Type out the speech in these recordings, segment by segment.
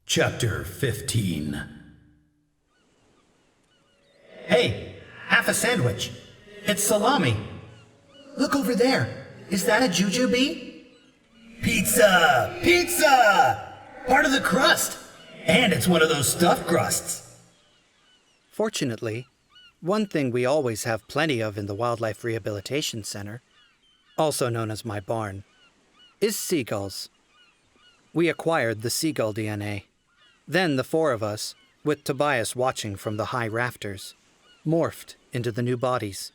Chapter 15. Hey, half a sandwich. It's salami. Look over there. Is that a jujube? Pizza! Pizza! Part of the crust. And it's one of those stuffed crusts. Fortunately, one thing we always have plenty of in the Wildlife Rehabilitation Center, also known as my barn, is seagulls. We acquired the seagull DNA. Then the four of us, with Tobias watching from the high rafters, morphed into the new bodies.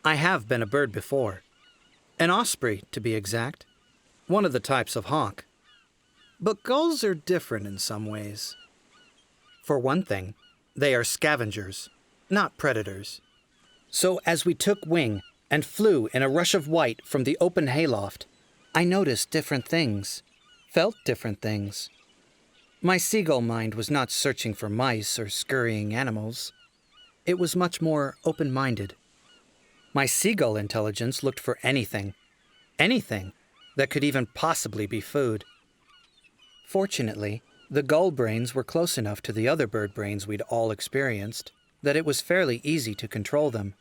I have been a bird before. An osprey, to be exact. One of the types of hawk. But gulls are different in some ways. For one thing, they are scavengers, not predators. So as we took wing and flew in a rush of white from the open hayloft, I noticed different things, felt different things. My seagull mind was not searching for mice or scurrying animals. It was much more open-minded. My seagull intelligence looked for anything that could even possibly be food. Fortunately, the gull brains were close enough to the other bird brains we'd all experienced that it was fairly easy to control them.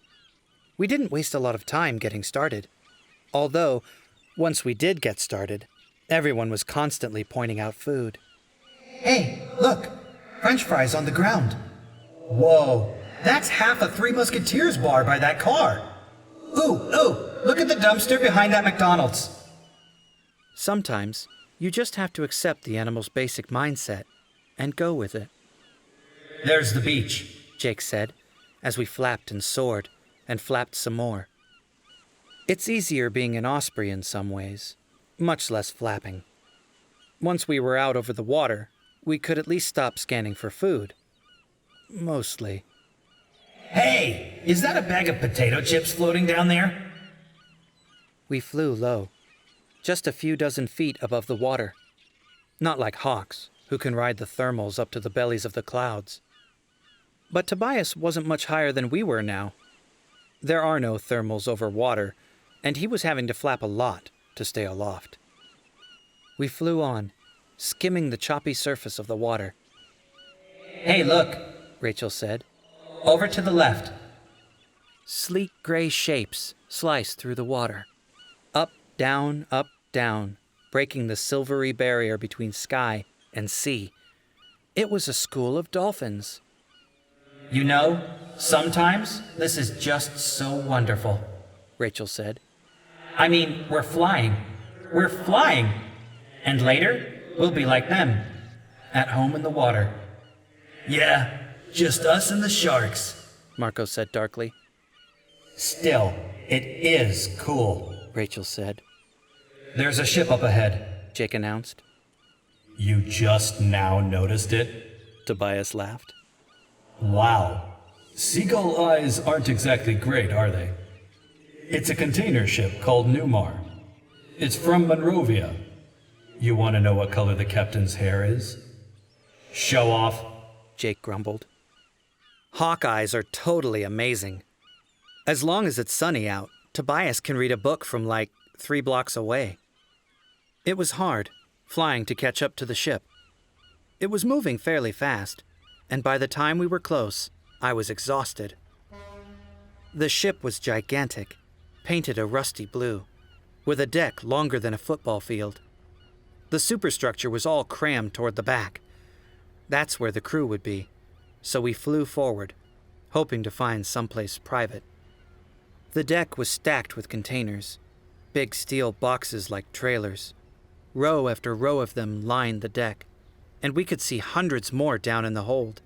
We didn't waste a lot of time getting started. Although, once we did get started, everyone was constantly pointing out food. Hey, look. French fries on the ground. Whoa, that's half a Three Musketeers bar by that car. Ooh, look at the dumpster behind that McDonald's. Sometimes, you just have to accept the animal's basic mindset and go with it. There's the beach, Jake said, as we flapped and soared and flapped some more. It's easier being an osprey in some ways, much less flapping. Once we were out over the water, we could at least stop scanning for food. Mostly. Hey, is that a bag of potato chips floating down there? We flew low, just a few dozen feet above the water. Not like hawks, who can ride the thermals up to the bellies of the clouds. But Tobias wasn't much higher than we were now. There are no thermals over water, and he was having to flap a lot to stay aloft. We flew on, skimming the choppy surface of the water. Hey, look, Rachel said. Over to the left. Sleek gray shapes sliced through the water. Up, down, breaking the silvery barrier between sky and sea. It was a school of dolphins. You know, sometimes this is just so wonderful, Rachel said. I mean, we're flying. We're flying. And later, we'll be like them, at home in the water. Yeah, just us and the sharks, Marco said darkly. Still, it is cool, Rachel said. There's a ship up ahead, Jake announced. You just now noticed it? Tobias laughed. Wow. Seagull eyes aren't exactly great, are they? It's a container ship called Newmar. It's from Monrovia. You want to know what color the captain's hair is? Show off, Jake grumbled. Hawk eyes are totally amazing. As long as it's sunny out, Tobias can read a book from like 3 blocks away. It was hard, flying to catch up to the ship. It was moving fairly fast, and by the time we were close, I was exhausted. The ship was gigantic, painted a rusty blue, with a deck longer than a football field. The superstructure was all crammed toward the back. That's where the crew would be, so we flew forward, hoping to find someplace private. The deck was stacked with containers, big steel boxes like trailers. Row after row of them lined the deck, and we could see hundreds more down in the hold.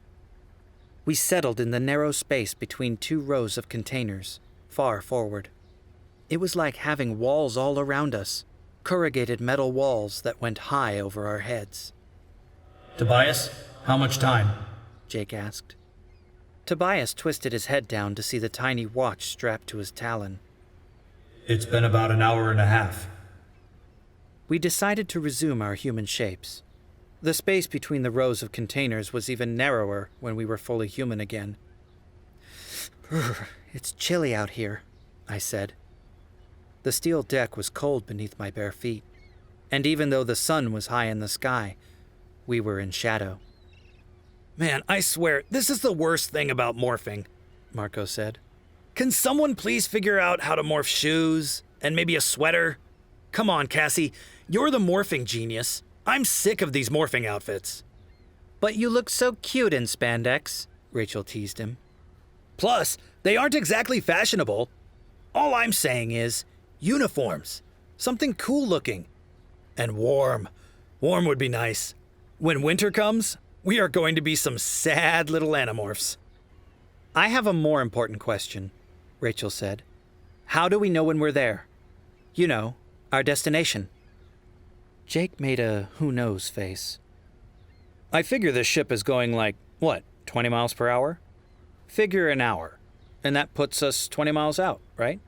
We settled in the narrow space between 2 rows of containers, far forward. It was like having walls all around us, corrugated metal walls that went high over our heads. Tobias, how much time? Jake asked. Tobias twisted his head down to see the tiny watch strapped to his talon. It's been about an hour and a half. We decided to resume our human shapes. The space between the rows of containers was even narrower when we were fully human again. It's chilly out here, I said. The steel deck was cold beneath my bare feet, and even though the sun was high in the sky, We were in shadow. Man, I swear, this is the worst thing about morphing, Marco said. Can someone please figure out how to morph shoes and maybe a sweater? Come on, Cassie, you're the morphing genius. I'm sick of these morphing outfits. But you look so cute in spandex, Rachel teased him. Plus, they aren't exactly fashionable. All I'm saying is, uniforms. Something cool looking. And warm. Warm would be nice. When winter comes, we are going to be some sad little Animorphs. I have a more important question, Rachel said. How do we know when we're there? You know, our destination. Jake made a who knows face. I figure this ship is going like, 20 miles per hour? Figure an hour. And that puts us 20 miles out, right?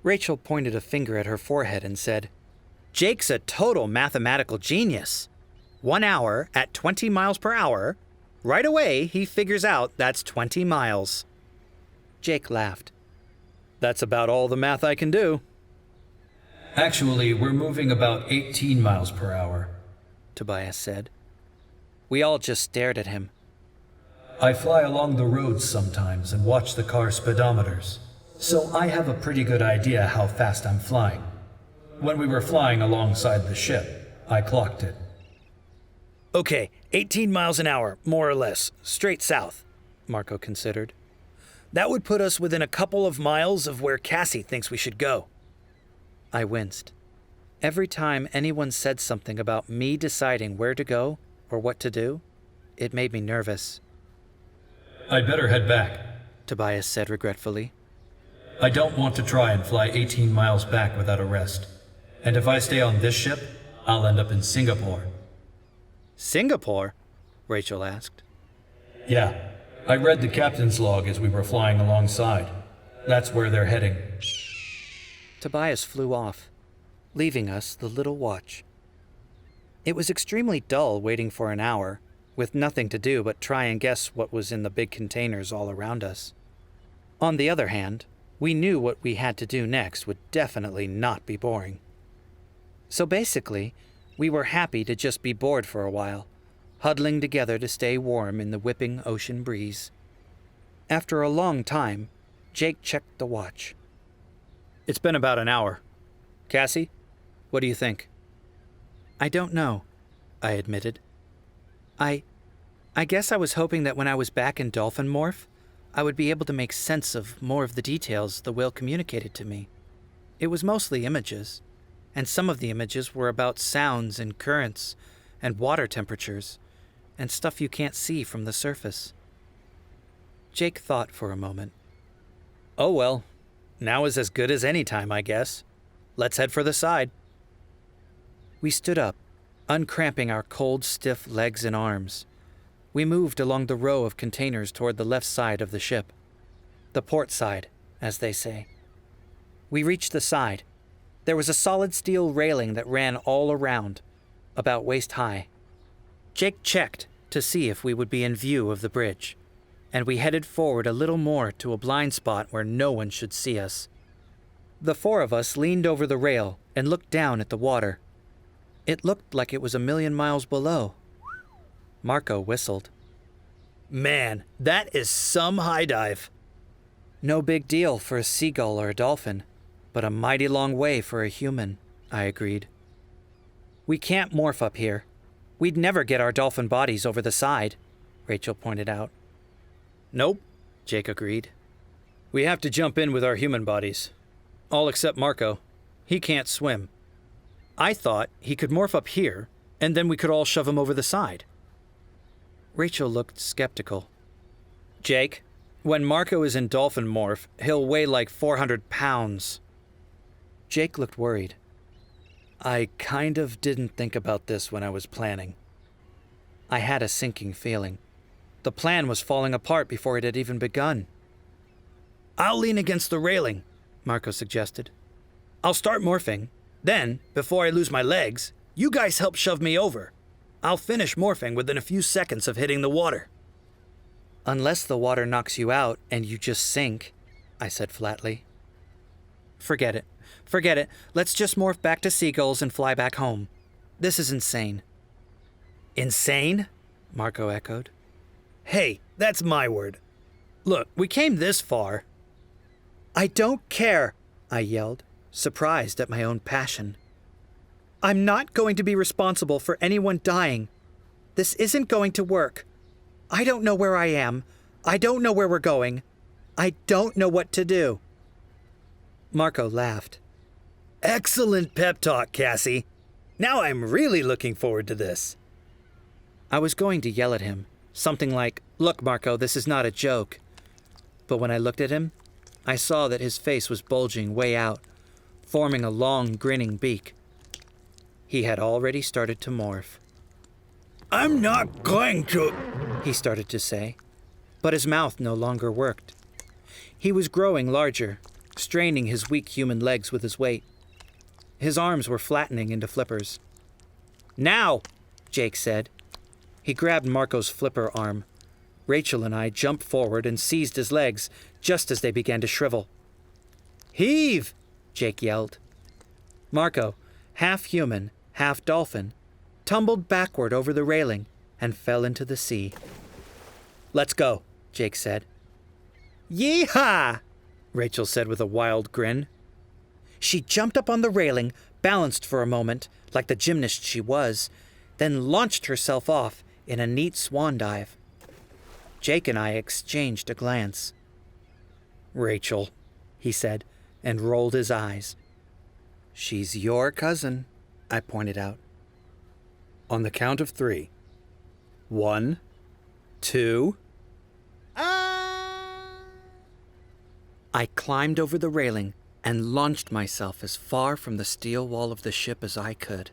Rachel pointed a finger at her forehead and said, Jake's a total mathematical genius. 1 hour at 20 miles per hour. Right away, he figures out that's 20 miles. Jake laughed. That's about all the math I can do. Actually, we're moving about 18 miles per hour, Tobias said. We all just stared at him. I fly along the roads sometimes and watch the car speedometers, so I have a pretty good idea how fast I'm flying. When we were flying alongside the ship, I clocked it. Okay, 18 miles an hour, more or less, straight south, Marco considered. That would put us within a couple of miles of where Cassie thinks we should go. I winced. Every time anyone said something about me deciding where to go or what to do, it made me nervous. I'd better head back, Tobias said regretfully. I don't want to try and fly 18 miles back without a rest. And if I stay on this ship, I'll end up in Singapore. Singapore? Rachel asked. Yeah, I read the captain's log as we were flying alongside. That's where they're heading. Tobias flew off, leaving us the little watch. It was extremely dull waiting for an hour, with nothing to do but try and guess what was in the big containers all around us. On the other hand, we knew what we had to do next would definitely not be boring. So basically, we were happy to just be bored for a while, huddling together to stay warm in the whipping ocean breeze. After a long time, Jake checked the watch. It's been about an hour. Cassie, what do you think? I don't know, I admitted. I guess I was hoping that when I was back in Dolphin Morph, I would be able to make sense of more of the details the whale communicated to me. It was mostly images, and some of the images were about sounds and currents and water temperatures and stuff you can't see from the surface. Jake thought for a moment. Oh well, now is as good as any time, I guess. Let's head for the side. We stood up, uncramping our cold, stiff legs and arms. We moved along the row of containers toward the left side of the ship. The port side, as they say. We reached the side. There was a solid steel railing that ran all around, about waist high. Jake checked to see if we would be in view of the bridge, and we headed forward a little more to a blind spot where no one should see us. The four of us leaned over the rail and looked down at the water. It looked like it was 1,000,000 miles below. Marco whistled. Man, that is some high dive. No big deal for a seagull or a dolphin, but a mighty long way for a human, I agreed. We can't morph up here. We'd never get our dolphin bodies over the side, Rachel pointed out. Nope, Jake agreed. we have to jump in with our human bodies. All except Marco. He can't swim. I thought he could morph up here, and then we could all shove him over the side. Rachel looked skeptical. Jake, when Marco is in dolphin morph, he'll weigh like 400 pounds. Jake looked worried. I kind of didn't think about this when I was planning. I had a sinking feeling. The plan was falling apart before it had even begun. I'll lean against the railing, Marco suggested. I'll start morphing. Then, before I lose my legs, you guys help shove me over. I'll finish morphing within a few seconds of hitting the water. Unless the water knocks you out and you just sink, I said flatly. Forget it. Forget it. Let's just morph back to seagulls and fly back home. This is insane. Insane? Marco echoed. Hey, that's my word. Look, we came this far. I don't care, I yelled, surprised at my own passion. I'm not going to be responsible for anyone dying. This isn't going to work. I don't know where I am. I don't know where we're going. I don't know what to do. Marco laughed. Excellent pep talk, Cassie. Now I'm really looking forward to this. I was going to yell at him, something like, "Look, Marco, this is not a joke." But when I looked at him, I saw that his face was bulging way out, forming a long, grinning beak. He had already started to morph. I'm not going to... He started to say, but his mouth no longer worked. He was growing larger, straining his weak human legs with his weight. His arms were flattening into flippers. "Now!" Jake said. He grabbed Marco's flipper arm. Rachel and I jumped forward and seized his legs just as they began to shrivel. "Heave!" Jake yelled. Marco, half human, half dolphin, tumbled backward over the railing and fell into the sea. "Let's go," Jake said. "Yee-haw!" Rachel said with a wild grin. She jumped up on the railing, balanced for a moment, like the gymnast she was, then launched herself off in a neat swan dive. Jake and I exchanged a glance. "Rachel," he said, and rolled his eyes. "She's your cousin," I pointed out. "On the count of 3. 1, 2... I climbed over the railing and launched myself as far from the steel wall of the ship as I could.